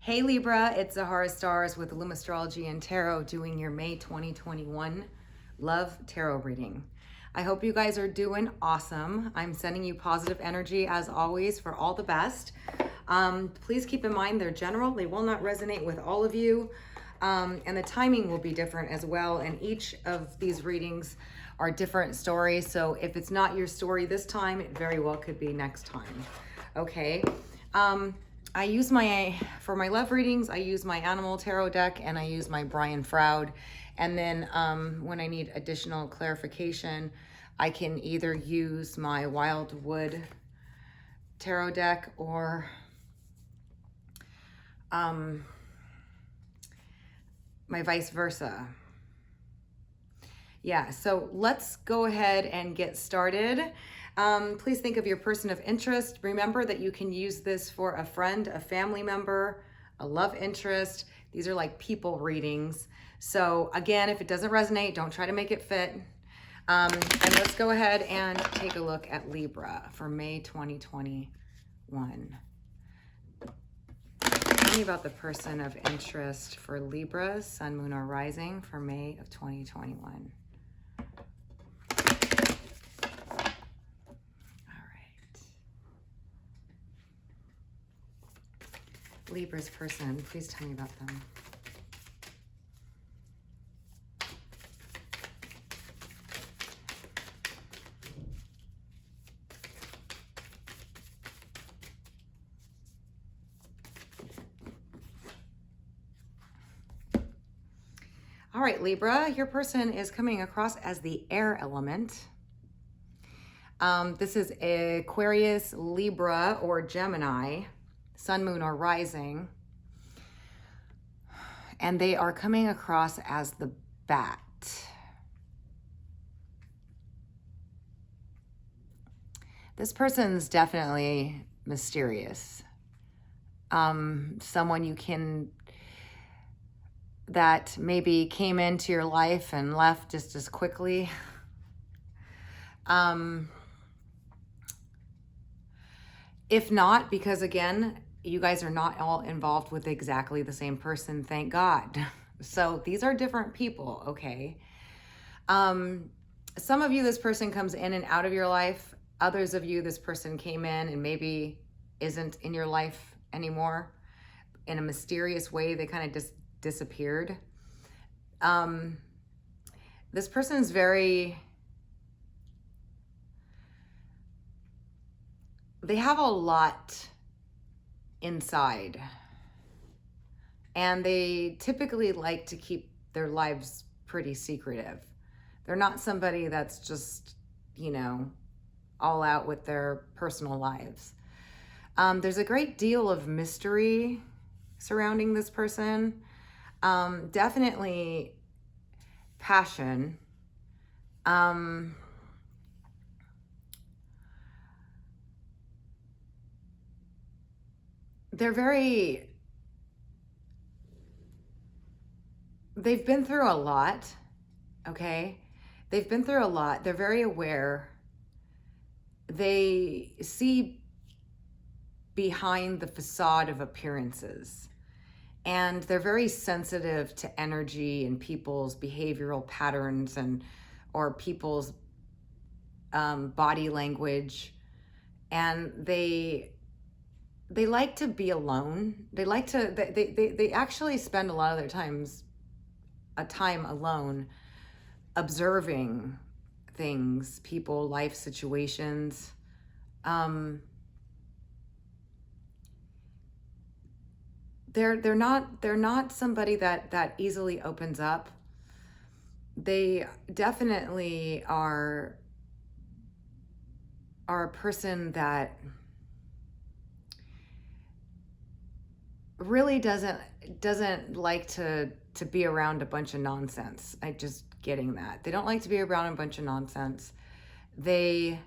Hey Libra, it's Zahara Stars with Astrology and Tarot doing your May 2021 love tarot reading. I hope you guys are doing awesome. I'm sending you positive energy as always for all the best. Please keep in mind they're general. They will not resonate with all of you. And the timing will be different as well. And each of these readings are different stories. So if it's not your story this time, it very well could be next time. Okay. I use for my love readings, I use my Animal Tarot deck and I use my Brian Froud. And then when I need additional clarification, I can either use my Wildwood Tarot deck or my vice versa. Yeah, so let's go ahead and get started. Please think of your person of interest. Remember that you can use this for a friend, a family member, a love interest. These are like people readings. So again, if it doesn't resonate, don't try to make it fit. And let's go ahead and take a look at Libra for May 2021. Tell me about the person of interest for Libra, Sun, Moon, or Rising for May of 2021. Libra's person, please tell me about them. All right, Libra, your person is coming across as the air element. This is Aquarius, Libra, or Gemini, Sun, Moon, or Rising. And they are coming across as the bat. This person's definitely mysterious. Someone that maybe came into your life and left just as quickly. If not, because again, you guys are not all involved with exactly the same person, thank God. So these are different people, okay? Some of you, this person comes in and out of your life. Others of you, this person came in and maybe isn't in your life anymore. In a mysterious way, they kind of just disappeared. This person is they have a lot inside, and they typically like to keep their lives pretty secretive. They're not somebody that's just, all out with their personal lives. There's a great deal of mystery surrounding this person. Definitely passion. They've been through a lot, okay? They've been through a lot. They're very aware. They see behind the facade of appearances. And they're very sensitive to energy and people's behavioral patterns or people's body language. And they like to be alone. They actually spend a lot of their time alone, observing things, people, life situations. They're not somebody that easily opens up. They definitely are a person that really doesn't like to be around a bunch of nonsense. I just getting that. They don't like to be around a bunch of nonsense. They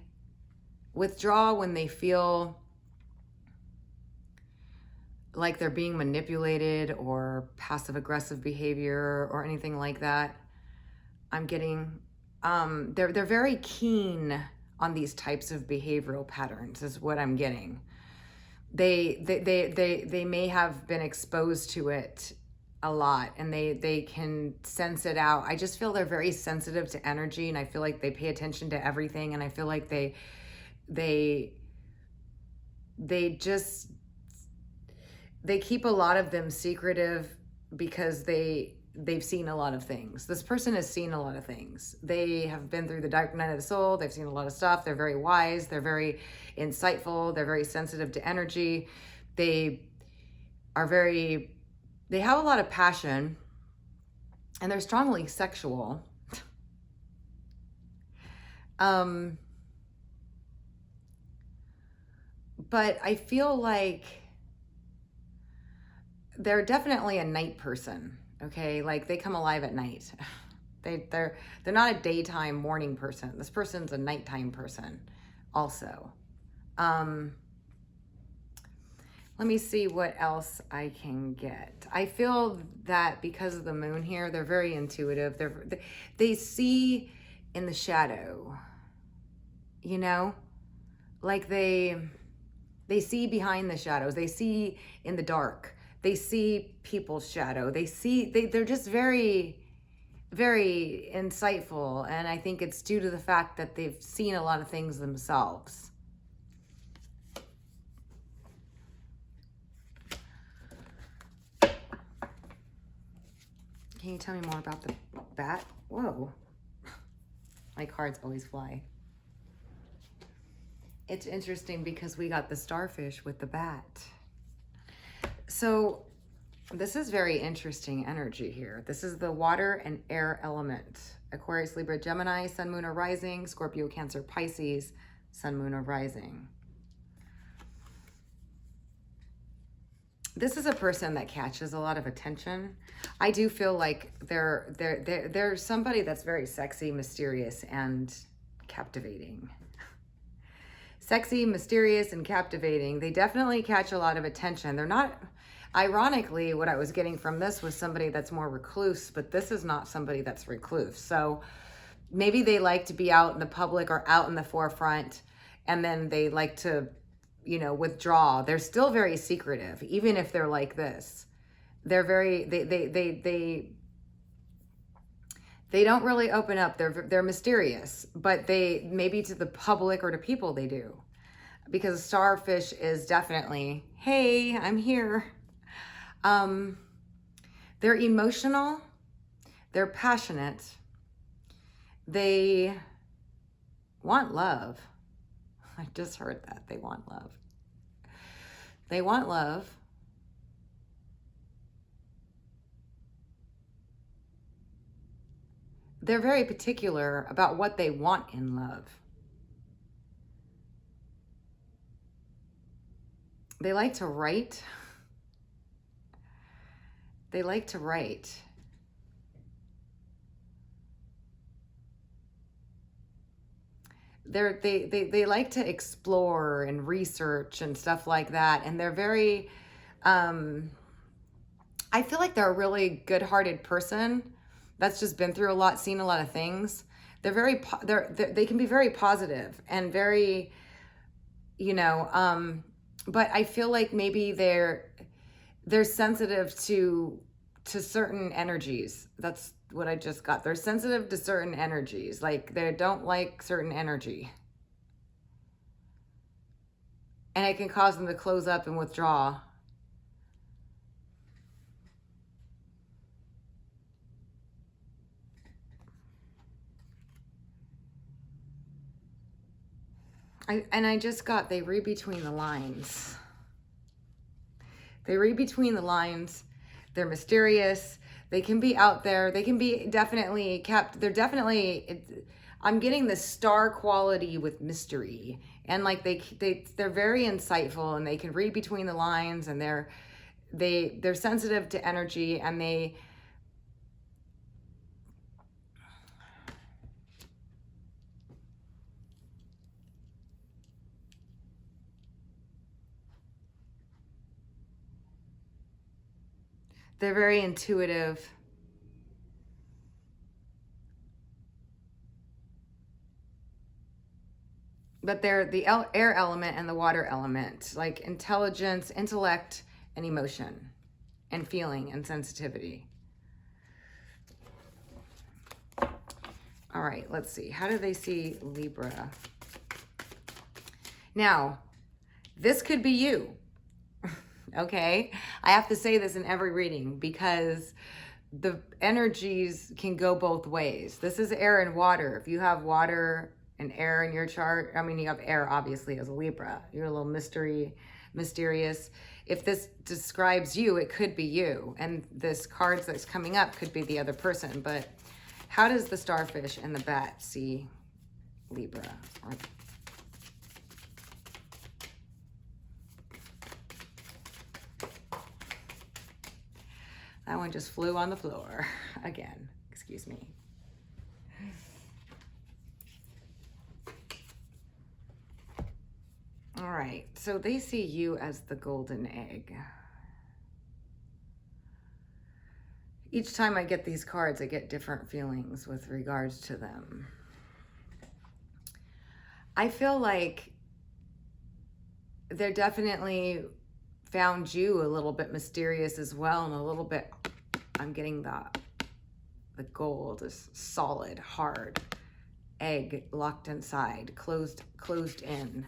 withdraw when they feel like they're being manipulated or passive aggressive behavior or anything like that. I'm getting they're very keen on these types of behavioral patterns is what I'm getting. they may have been exposed to it a lot, and they can sense it out. I just feel they're very sensitive to energy, and I feel like they pay attention to everything, and I feel like they just they keep a lot of them secretive because they've seen a lot of things. This person has seen a lot of things. They have been through the dark night of the soul. They've seen a lot of stuff. They're very wise. They're very insightful. They're very sensitive to energy. They have a lot of passion, and they're strongly sexual. But I feel like they're definitely a night person. Okay, like they come alive at night. They're not a daytime morning person. This person's a nighttime person also. Let me see what else I can get. I feel that because of the moon here, they're very intuitive. They see in the shadow, you know, like they see behind the shadows. They see in the dark. They see people's shadow. They're just very, very insightful. And I think it's due to the fact that they've seen a lot of things themselves. Can you tell me more about the bat? Whoa. My cards always fly. It's interesting because we got the starfish with the bat. So this is very interesting energy here. This is the water and air element. Aquarius, Libra, Gemini, Sun, Moon, or Rising, Scorpio, Cancer, Pisces, Sun, Moon, or Rising. This is a person that catches a lot of attention. I do feel like they're somebody that's very sexy, mysterious, and captivating. Sexy, mysterious, and captivating. They definitely catch a lot of attention. They're not, ironically, what I was getting from this was somebody that's more recluse, but this is not somebody that's recluse. So maybe they like to be out in the public or out in the forefront, and then they like to, you know, withdraw. They're still very secretive, even if they're like this. They're very, they don't really open up. They're mysterious, but they, maybe to the public or to people they do. Because starfish is definitely, hey, I'm here. They're emotional. They're passionate. They want love. I just heard that. They want love. They want love. They're very particular about what they want in love. They like to write. They like to write. They like to explore and research and stuff like that. And they're very, I feel like they're a really good-hearted person that's just been through a lot, seen a lot of things. They're they can be very positive and very, you know, but I feel like maybe they're sensitive to certain energies. That's what I just got. They're sensitive to certain energies. Like they don't like certain energy. And it can cause them to close up and withdraw. I just got, they read between the lines. They read between the lines. They're mysterious. They can be out there. They can be definitely they're definitely, I'm getting the star quality with mystery. And like they're very insightful, and they can read between the lines, and they're sensitive to energy, and they're very intuitive. but they're the air element and the water element, like intelligence, intellect, and emotion, and feeling and sensitivity. All right, let's see. How do they see Libra? Now, this could be you, okay? I have to say this in every reading because the energies can go both ways. This is air and water. If you have water and air in your chart, I mean, you have air obviously as a Libra. You're a little mysterious. If this describes you, it could be you. And this cards that's coming up could be the other person. But how does the starfish and the bat see Libra? That one just flew on the floor again. Excuse me. All right, so they see you as the golden egg. Each time I get these cards, I get different feelings with regards to them. I feel like they're definitely found you a little bit mysterious as well, and a little bit, I'm getting the gold is solid, hard, egg locked inside, closed in.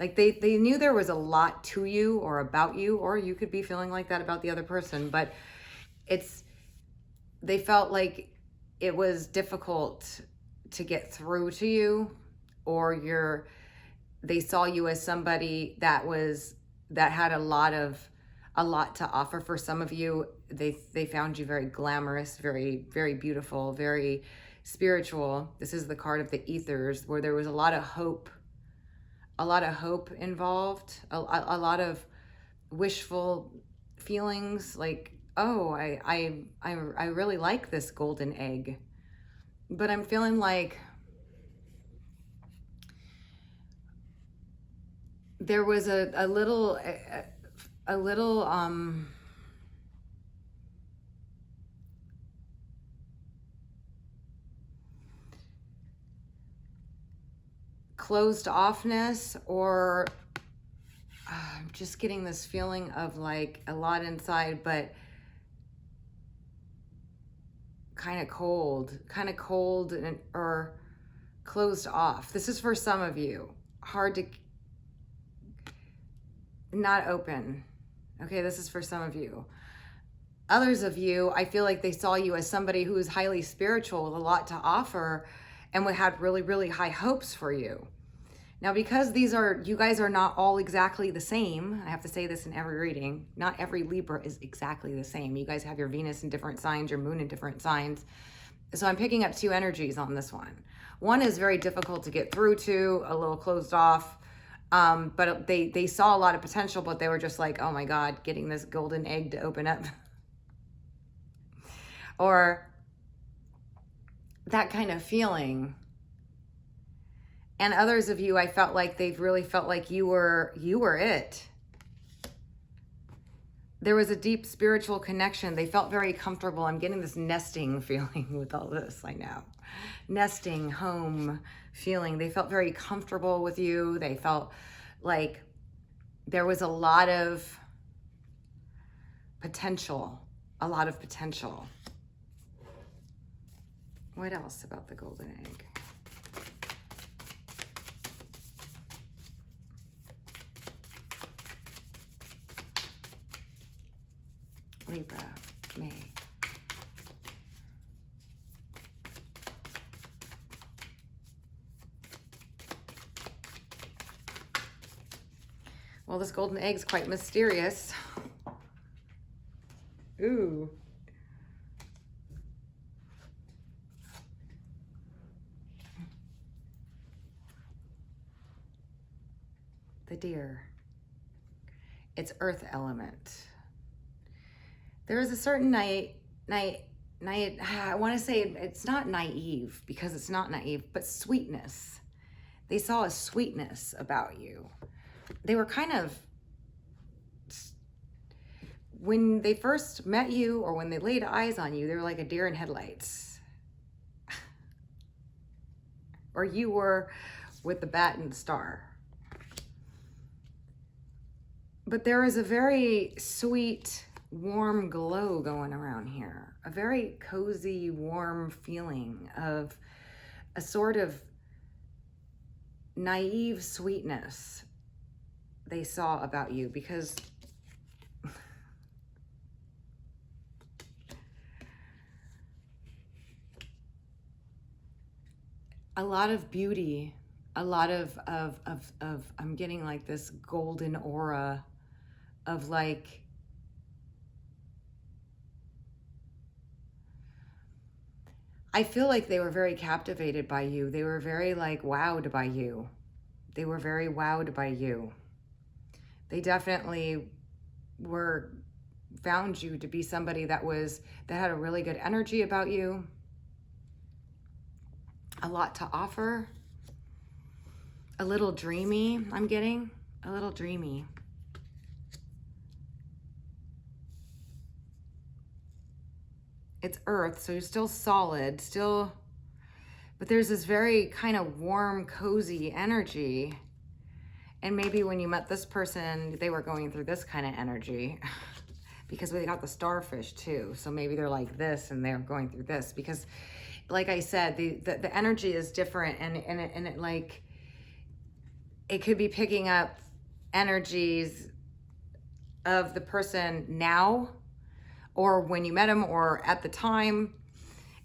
Like they knew there was a lot to you or about you, or you could be feeling like that about the other person, but they felt like it was difficult to get through to you, or they saw you as somebody that had a lot to offer. For some of you, they found you very glamorous, very, very beautiful, very spiritual. This is the card of the ethers, where there was a lot of hope involved, a lot of wishful feelings, like, oh, I really like this golden egg, but I'm feeling like there was a little closed offness, or I'm just getting this feeling of like a lot inside, but kind of cold or closed off. This is for some of you. Hard to, not open. Okay, this is for some of you. Others of you, I feel like they saw you as somebody who is highly spiritual with a lot to offer and had really, really high hopes for you. Now, because you guys are not all exactly the same, I have to say this in every reading, not every Libra is exactly the same. You guys have your Venus in different signs, your moon in different signs. So I'm picking up two energies on this one. One is very difficult to get through to, a little closed off, but they saw a lot of potential, but they were just like, oh my God, getting this golden egg to open up. Or that kind of feeling. And others of you, I felt like they've really felt like you were it. There was a deep spiritual connection. They felt very comfortable. I'm getting this nesting feeling with all this, I know. Nesting, home feeling. They felt very comfortable with you. They felt like there was a lot of potential. What else about the golden egg? Libra May. Well, this golden egg is quite mysterious. Ooh. The deer. It's earth element. There is a certain I want to say it's not naive, because it's not naive, but sweetness. They saw a sweetness about you. They were kind of, when they first met you or when they laid eyes on you, they were like a deer in headlights. Or you were with the bat and the star. But there is a very sweet, warm glow going around here. A very cozy, warm feeling of a sort of naive sweetness they saw about you, because a lot of beauty, a lot of I'm getting like this golden aura of like, I feel like they were very captivated by you. They were very like wowed by you. They were very wowed by you. They definitely found you to be somebody that had a really good energy about you. A lot to offer. A little dreamy, I'm getting. A little dreamy. It's earth, so you're still solid, but there's this very kind of warm, cozy energy. And maybe when you met this person, they were going through this kind of energy because we got the starfish too. So maybe they're like this and they're going through this because, like I said, the energy is different, and it like, it could be picking up energies of the person now, or when you met them, or at the time.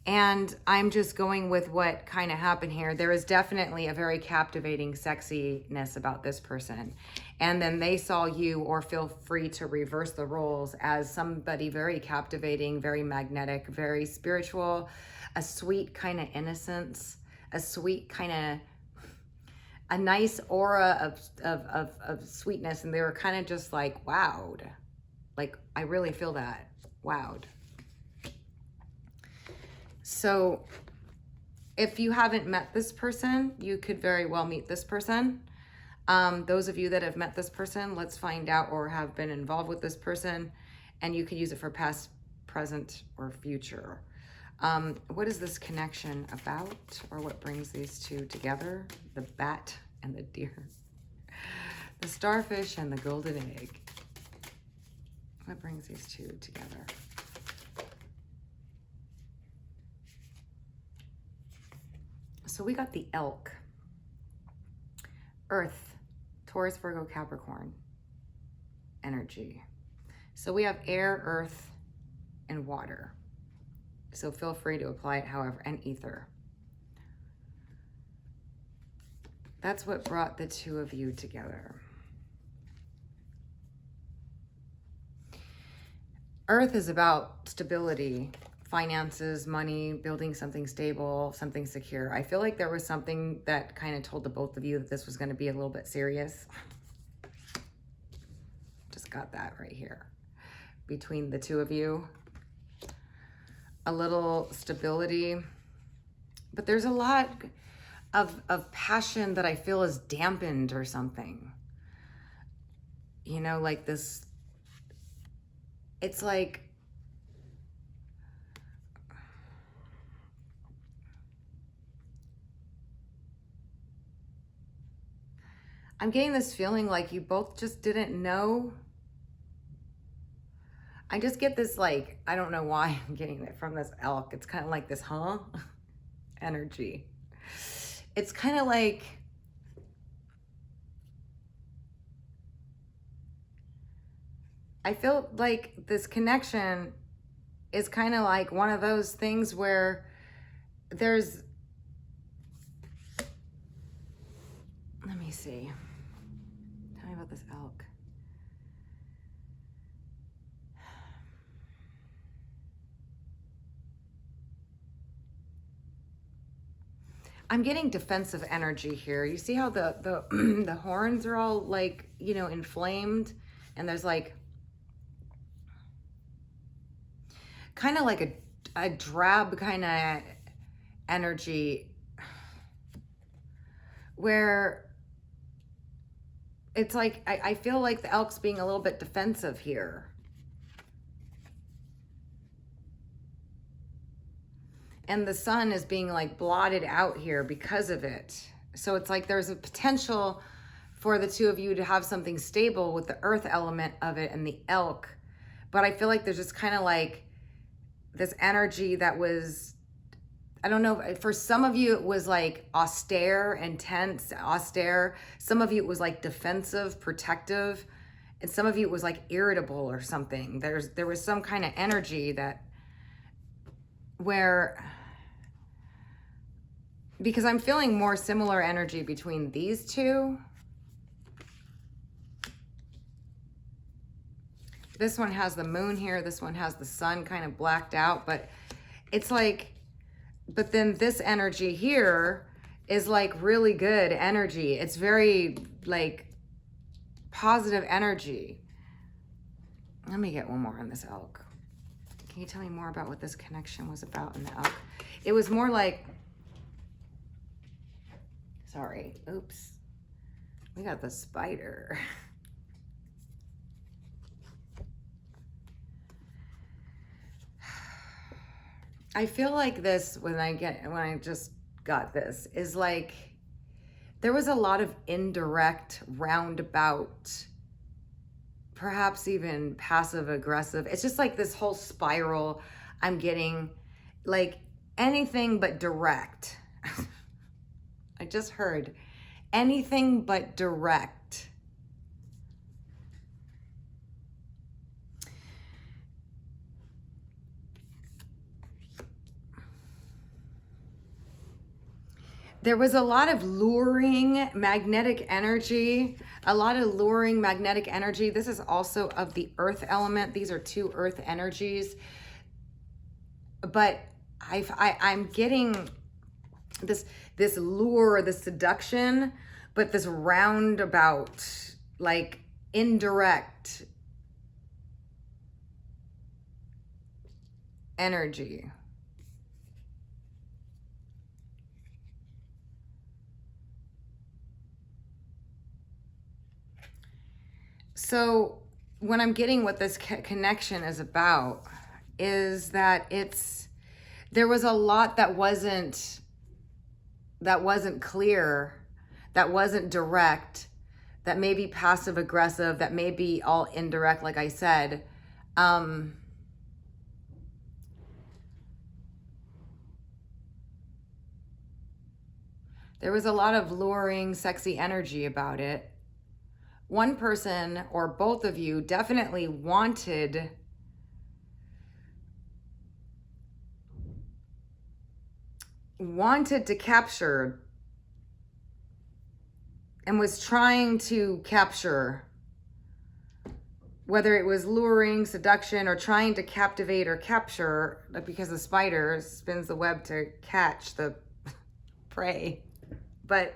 And I'm just going with what kind of happened here. There is definitely a very captivating sexiness about this person. And then they saw you, or feel free to reverse the roles, as somebody very captivating, very magnetic, very spiritual, a sweet kind of innocence, a sweet kind of, a nice aura of sweetness. And they were kind of just like wowed. Like, I really feel that. Wowed. So if you haven't met this person, you could very well meet this person. Those of you that have met this person, let's find out, or have been involved with this person, and you can use it for past, present, or future. What is this connection about, or what brings these two together? The bat and the deer. The starfish and the golden egg. What brings these two together? So we got the elk, earth, Taurus, Virgo, Capricorn energy. So we have air, earth, and water. So feel free to apply it however, and ether. That's what brought the two of you together. Earth is about stability, finances, money, building something stable, something secure. I feel like there was something that kind of told the both of you that this was going to be a little bit serious. Just got that right here. Between the two of you. A little stability. But there's a lot of passion that I feel is dampened or something. You know, like this. It's like, I'm getting this feeling like you both just didn't know. I just get this like, I don't know why I'm getting it from this elk. It's kind of like this, energy. It's kind of like, I feel like this connection is kind of like one of those things where there's, let me see. Tell me about this elk. I'm getting defensive energy here. You see how the the horns are all like, you know, inflamed, and there's like kind of like a drab kind of energy where it's like, I feel like the elk's being a little bit defensive here. And the sun is being like blotted out here because of it. So it's like there's a potential for the two of you to have something stable with the earth element of it and the elk. But I feel like there's just kind of like this energy that was, I don't know, for some of you it was like austere, intense, austere. Some of you it was like defensive, protective. And some of you it was like irritable or something. There was some kind of energy that where, because I'm feeling more similar energy between these two. This one has the moon here. This one has the sun kind of blacked out, but it's like, but then this energy here is like really good energy. It's very like positive energy. Let me get one more on this elk. Can you tell me more about what this connection was about in the elk? It was more like, sorry, oops. We got the spider. I feel like this, when I just got this, is like, there was a lot of indirect, roundabout, perhaps even passive aggressive. It's just like this whole spiral I'm getting, like anything but direct. I just heard anything but direct. There was a lot of luring magnetic energy, This is also of the earth element. These are two earth energies. But I'm getting this lure, this seduction, but this roundabout, like indirect energy. So what I'm getting what this connection is about is that there was a lot that wasn't clear, that wasn't direct, that may be passive aggressive, that may be all indirect, like I said. There was a lot of luring, sexy energy about it. One person or both of you definitely wanted to capture and was trying to capture, whether it was luring, seduction, or trying to captivate or capture, because the spider spins the web to catch the prey. But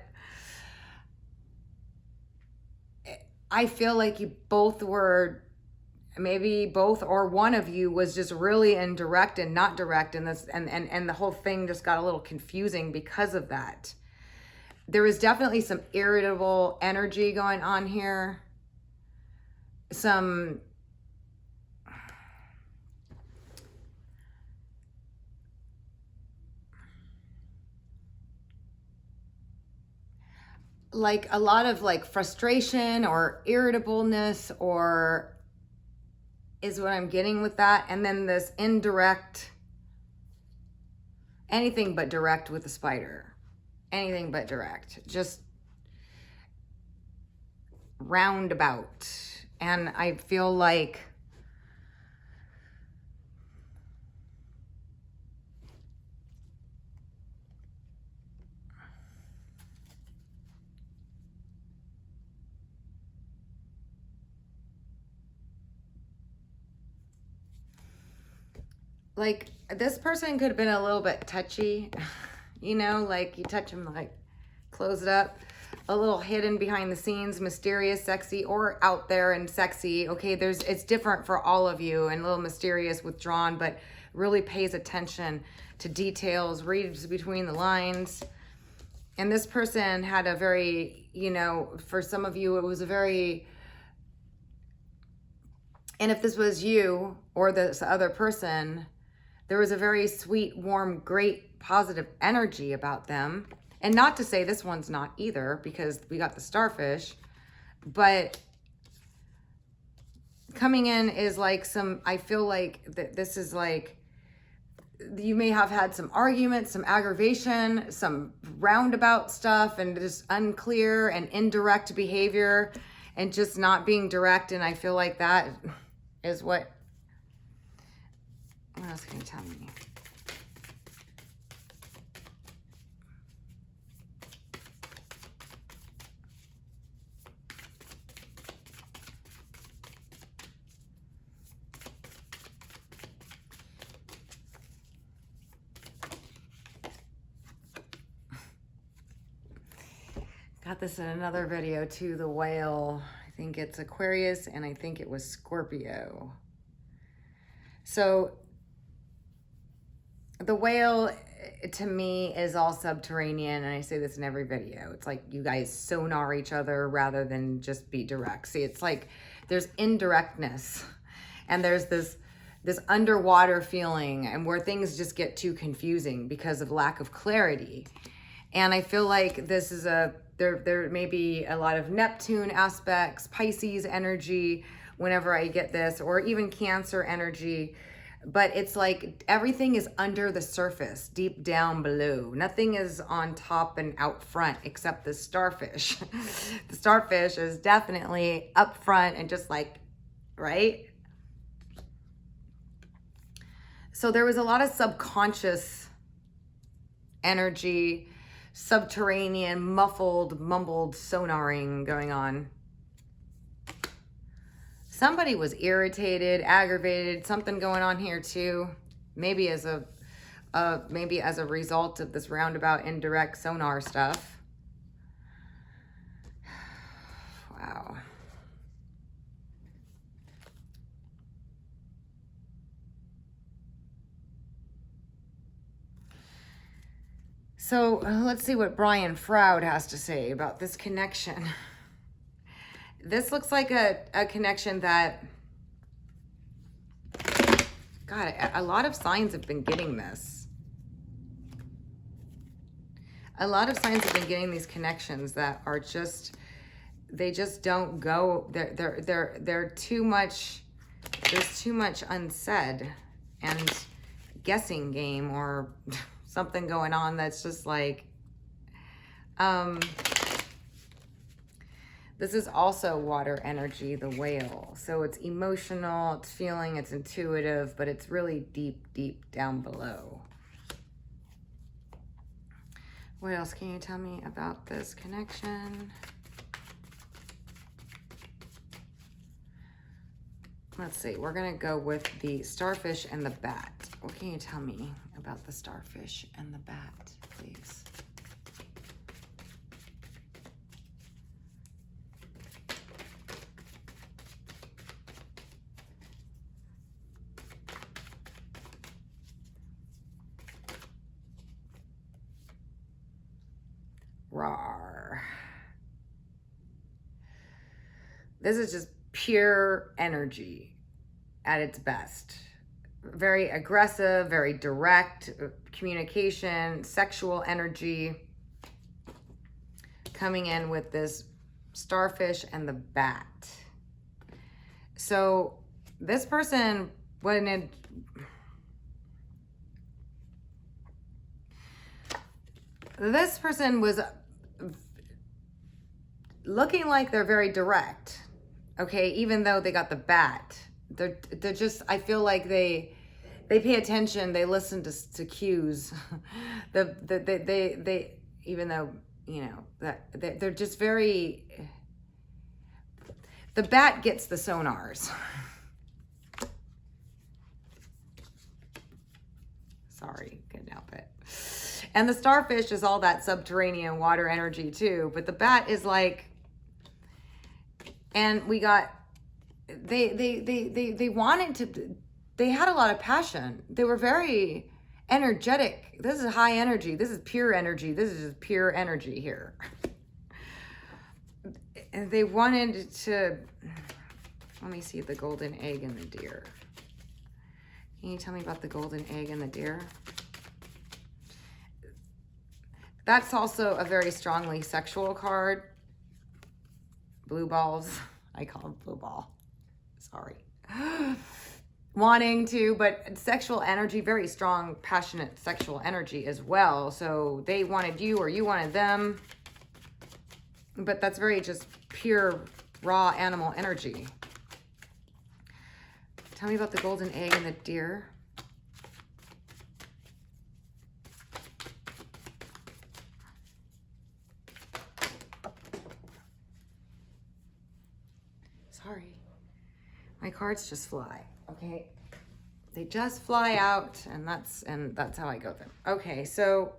I feel like you both were, maybe both or one of you was just really indirect and not direct, and the whole thing just got a little confusing because of that. There was definitely some irritable energy going on here. Some like a lot of like frustration or irritableness, or is what I'm getting with that. And then this indirect, anything but direct with the spider, anything but direct, just roundabout. And I feel like this person could have been a little bit touchy, you know, like you touch them, like close it up, a little hidden behind the scenes, mysterious, sexy, or out there and sexy. Okay, it's different for all of you, and a little mysterious, withdrawn, but really pays attention to details, reads between the lines. And this person had a very, you know, for some of you, it was a very, and if this was you or this other person, there was a very sweet, warm, great, positive energy about them. And not to say this one's not either, because we got the starfish, but coming in is like some, I feel like this is like, you may have had some arguments, some aggravation, some roundabout stuff, and just unclear and indirect behavior and just not being direct. And I feel like that is what else can you tell me? Got this in another video too, the whale. I think it's Aquarius and I think it was Scorpio. So the whale to me is all subterranean, and I say this in every video. It's like you guys sonar each other rather than just be direct. See, it's like there's indirectness and there's this underwater feeling, and where things just get too confusing because of lack of clarity. And I feel like this is there may be a lot of Neptune aspects, Pisces energy whenever I get this, or even Cancer energy. But it's like everything is under the surface, deep down below. Nothing is on top and out front except the starfish. The starfish is definitely up front and just like, right? So there was a lot of subconscious energy, subterranean, muffled, mumbled sonaring going on. Somebody was irritated, aggravated, something going on here too. Maybe as a result of this roundabout indirect sonar stuff. Wow. So let's see what Brian Froud has to say about this connection. This looks like a connection that, God, a lot of signs have been getting this. A lot of signs have been getting these connections that are just, they just don't go, they're too much, there's too much unsaid and guessing game or something going on that's just like, this is also water energy, the whale. So it's emotional, it's feeling, it's intuitive, but it's really deep, deep down below. What else can you tell me about this connection? Let's see, we're gonna go with the starfish and the bat. What can you tell me about the starfish and the bat, please? Rawr. This is just pure energy at its best. Very aggressive, very direct communication, sexual energy coming in with this starfish and the bat. So this person, this person was looking like they're very direct, okay, even though they got the bat. They're just, I feel like they pay attention, they listen to cues. They even though, you know, that they're just very, the bat gets the sonars. Sorry, couldn't help it. And the starfish is all that subterranean water energy too, but the bat is like, and we got, they wanted to, they had a lot of passion. They were very energetic. This is high energy. This is pure energy. This is just pure energy here. And they wanted to, let me see the golden egg and the deer. Can you tell me about the golden egg and the deer? That's also a very strongly sexual card. Blue balls. I call it blue ball. Sorry. Wanting to, but sexual energy, very strong, passionate sexual energy as well. So they wanted you or you wanted them. But that's very just pure, raw animal energy. Tell me about the golden egg and the deer. Sorry. My cards just fly, okay? They just fly out, and that's how I go them. Okay, so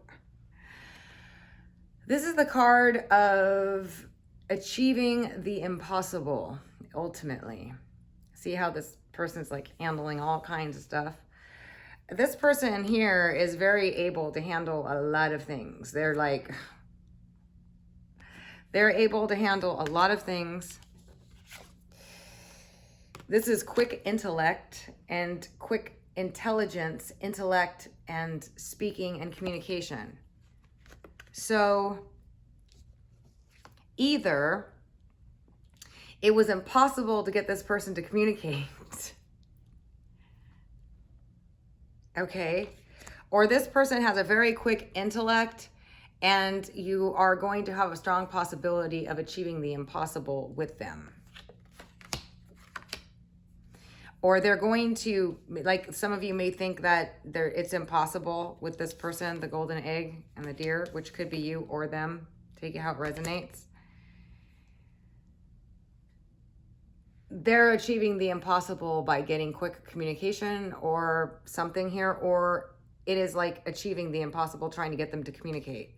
this is the card of achieving the impossible, ultimately. See how this person's like handling all kinds of stuff. This person here is very able to handle a lot of things. They're able to handle a lot of things. This is quick intellect and quick intelligence, intellect and speaking and communication. So either it was impossible to get this person to communicate, okay? Or this person has a very quick intellect and you are going to have a strong possibility of achieving the impossible with them. Or they're going to, like some of you may think that it's impossible with this person, the golden egg and the deer, which could be you or them. Take it how it resonates. They're achieving the impossible by getting quick communication or something here, or it is like achieving the impossible, trying to get them to communicate.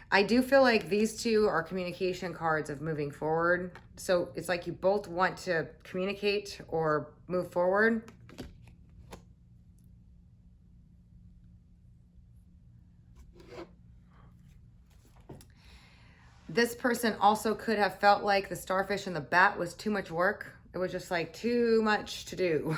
I do feel like these two are communication cards of moving forward. So it's like you both want to communicate or move forward. This person also could have felt like the starfish and the bat was too much work. It was just like too much to do.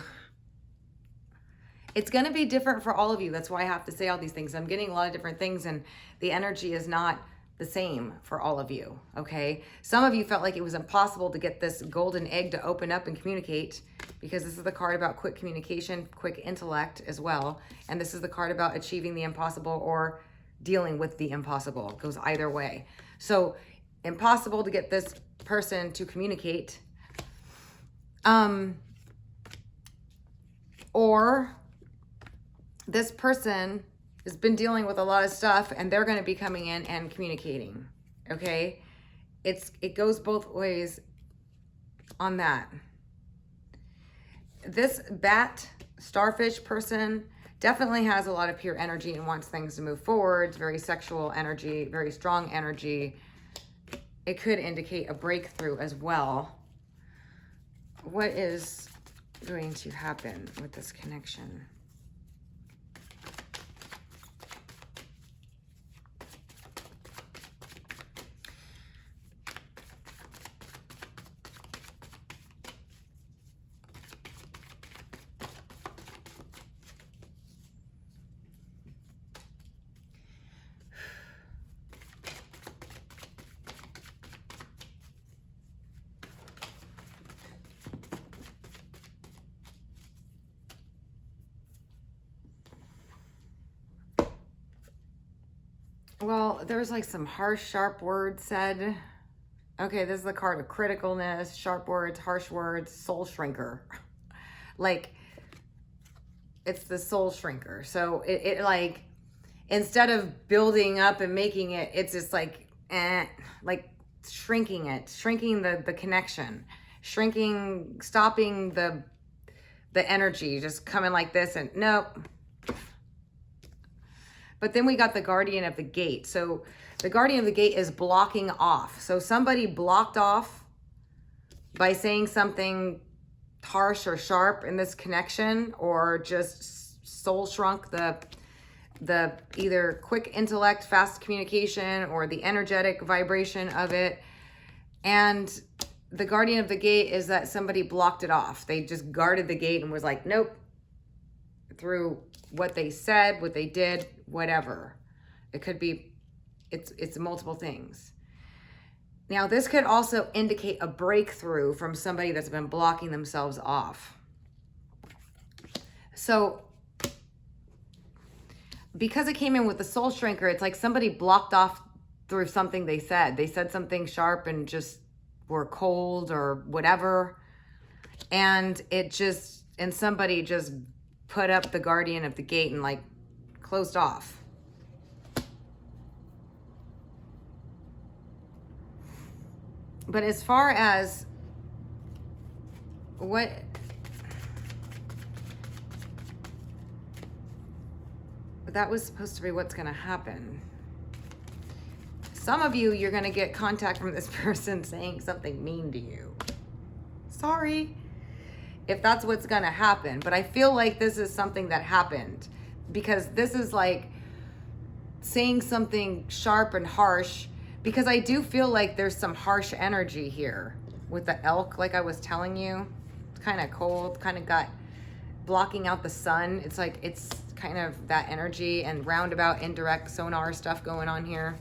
It's going to be different for all of you. That's why I have to say all these things. I'm getting a lot of different things and the energy is not the same for all of you, okay? Some of you felt like it was impossible to get this golden egg to open up and communicate because this is the card about quick communication, quick intellect as well. And this is the card about achieving the impossible or dealing with the impossible. It goes either way. So impossible to get this person to communicate. Or this person has been dealing with a lot of stuff and they're going to be coming in and communicating. Okay. It goes both ways on that. This bat starfish person definitely has a lot of pure energy and wants things to move forward. It's very sexual energy, very strong energy. It could indicate a breakthrough as well. What is going to happen with this connection? Well, there's like some harsh, sharp words said. Okay, this is the card of criticalness, sharp words, harsh words, soul shrinker. Like, it's the soul shrinker. So it like, instead of building up and making it, it's just like shrinking it, shrinking the connection, shrinking, stopping the energy, just coming like this and nope. But then we got the guardian of the gate. So the guardian of the gate is blocking off. So somebody blocked off by saying something harsh or sharp in this connection, or just soul shrunk the either quick intellect, fast communication, or the energetic vibration of it. And the guardian of the gate is that somebody blocked it off. They just guarded the gate and was like, nope, through what they said, what they did, whatever. It could be It's multiple things. Now, this could also indicate a breakthrough from somebody that's been blocking themselves off. So, because it came in with the soul shrinker, it's like somebody blocked off through something they said. They said something sharp and just were cold or whatever. And somebody just put up the guardian of the gate and like closed off. But as far as what that was supposed to be what's going to happen. Some of you, you're going to get contact from this person saying something mean to you. Sorry if that's what's going to happen, but I feel like this is something that happened, because this is like saying something sharp and harsh, because I do feel like there's some harsh energy here with the elk, like I was telling you. It's kind of cold, kind of got blocking out the sun. It's like, it's kind of that energy and roundabout, indirect sonar stuff going on here.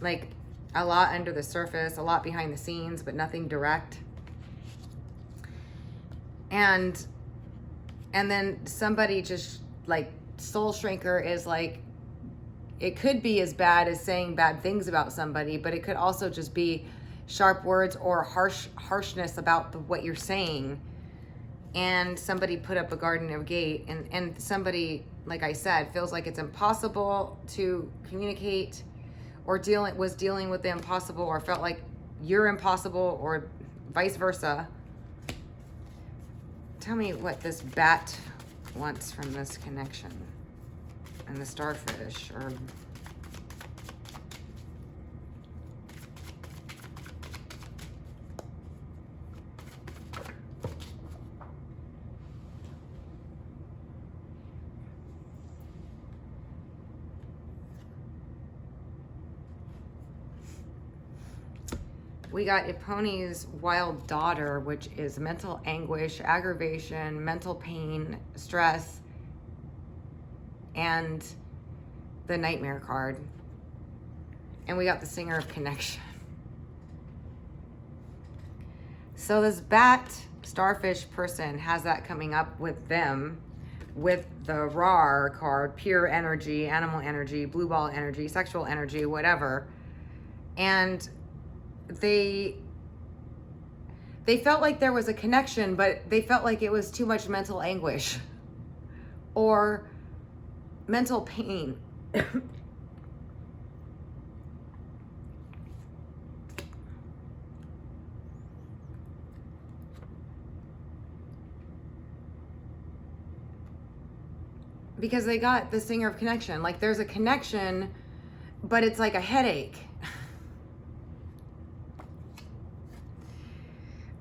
Like a lot under the surface, a lot behind the scenes, but nothing direct. And then somebody just like soul shrinker is like, it could be as bad as saying bad things about somebody, but it could also just be sharp words or harshness about what you're saying. And somebody put up a guardian of gate, and somebody, like I said, feels like it's impossible to communicate, or was dealing with the impossible, or felt like you're impossible, or vice versa. Tell me what this bat wants from this connection. And the starfish, or we got Eponi's wild daughter, which is mental anguish, aggravation, mental pain, stress, and the nightmare card. And we got the singer of connection. So this bat starfish person has that coming up with them, with the RAR card, pure energy, animal energy, blue ball energy, sexual energy, whatever. And they felt like there was a connection, but they felt like it was too much mental anguish or mental pain. Because they got the singer of connection. Like there's a connection, but it's like a headache.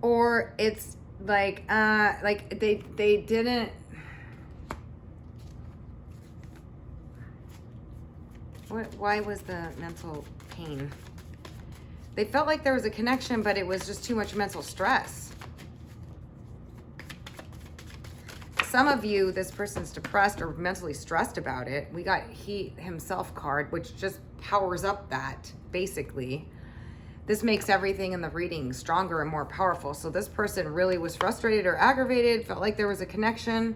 Or it's like they didn't. Why was the mental pain? They felt like there was a connection, but it was just too much mental stress. Some of you, this person's depressed or mentally stressed about it. We got he himself card, which just powers up that, basically. This makes everything in the reading stronger and more powerful. So this person really was frustrated or aggravated, felt like there was a connection.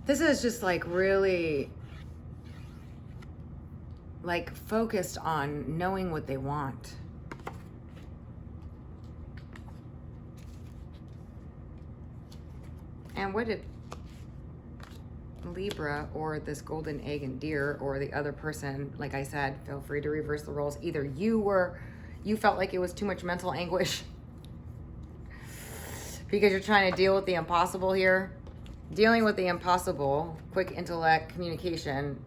This is just like really like focused on knowing what they want. And what did Libra or this golden egg and deer or the other person, like I said, feel free to reverse the roles. Either you felt like it was too much mental anguish because you're trying to deal with the impossible here. Dealing with the impossible, quick intellect, communication,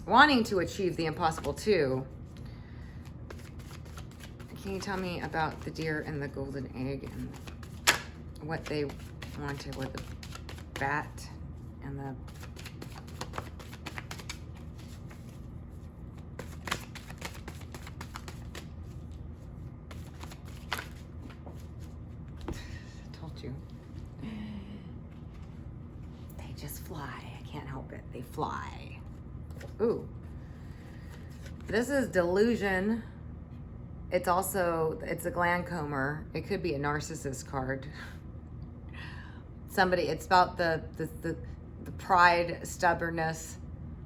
wanting to achieve the impossible too. Can you tell me about the deer and the golden egg and what they wanted with the bat and the you. They just fly. I can't help it. They fly. Ooh. This is delusion. It's also, it's a gland comber. It could be a narcissist card. Somebody, it's about the pride, stubbornness,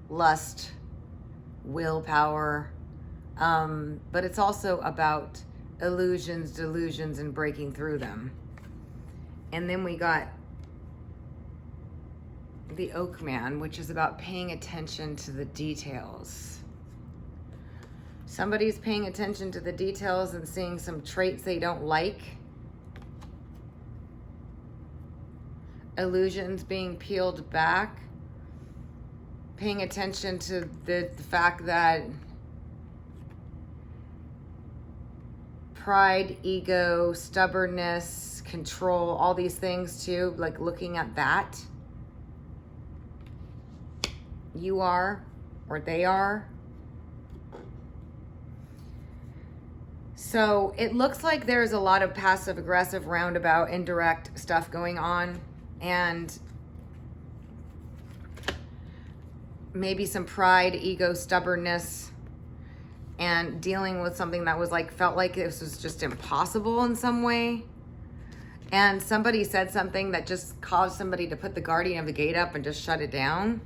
lust, willpower. But it's also about illusions, delusions, and breaking through them. And then we got the Oak Man, which is about paying attention to the details. Somebody's paying attention to the details and seeing some traits they don't like. Illusions being peeled back. Paying attention to the fact that pride, ego, stubbornness, control, all these things too, like looking at that. You are, or they are. So it looks like there's a lot of passive aggressive, roundabout, indirect stuff going on, and maybe some pride, ego, stubbornness, and dealing with something that was like, felt like this was just impossible in some way. And somebody said something that just caused somebody to put the guardian of the gate up and just shut it down.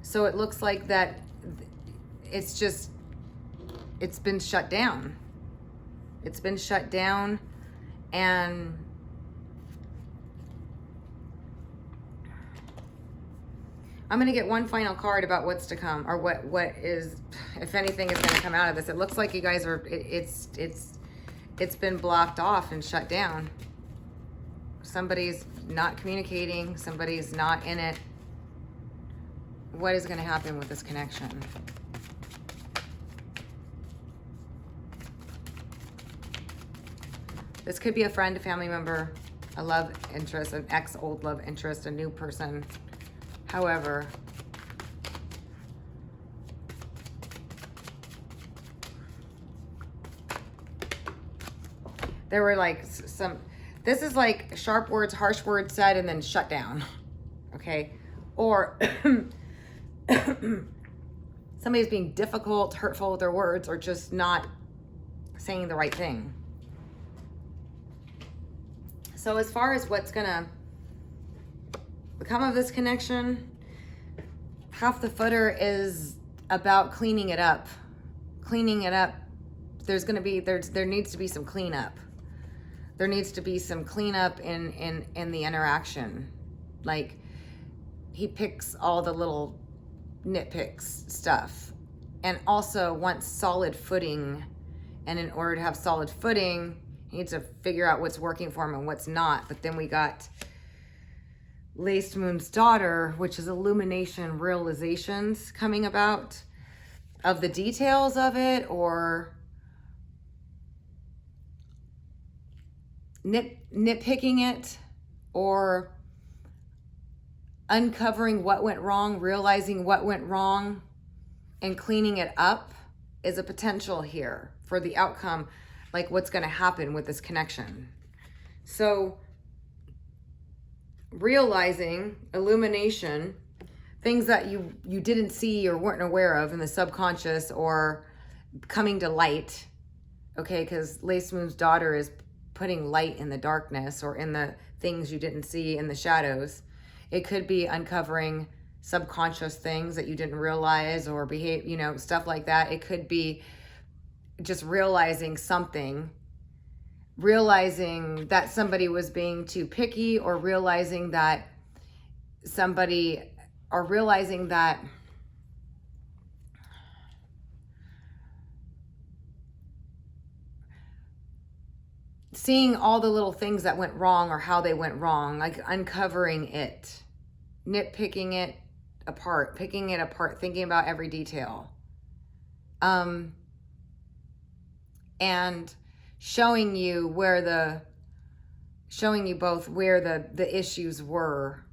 So it looks like that it's just, it's been shut down. It's been shut down, and I'm going to get one final card about what's to come, or what is, if anything, is going to come out of this. It looks like you guys are, it's been blocked off and shut down. Somebody's not communicating. Somebody's not in it. What is going to happen with this connection? This could be a friend, a family member, a love interest, an ex-old love interest, a new person. However, there were like some, this is like sharp words, harsh words said, and then shut down. Okay. Or somebody's being difficult, hurtful with their words, or just not saying the right thing. So as far as what's gonna become of this connection, half the footer is about cleaning it up. Cleaning it up. There's gonna be, there needs to be some cleanup. There needs to be some cleanup in the interaction. Like, he picks all the little nitpicks stuff, and also wants solid footing. And in order to have solid footing, he needs to figure out what's working for him and what's not. But then we got Laced Moon's Daughter, which is illumination, realizations coming about of the details of it, or nitpicking it, or uncovering what went wrong, realizing what went wrong, and cleaning it up is a potential here for the outcome, like what's going to happen with this connection. So realizing, illumination, things that you didn't see or weren't aware of in the subconscious, or coming to light. Okay, because Lace Moon's Daughter is putting light in the darkness, or in the things you didn't see in the shadows. It could be uncovering subconscious things that you didn't realize, or behave, you know, stuff like that. It could be just realizing something, realizing that somebody was being too picky, or realizing that somebody, or realizing that seeing all the little things that went wrong, or how they went wrong, like uncovering it, nitpicking it apart, picking it apart, thinking about every detail. And showing you both where the issues were,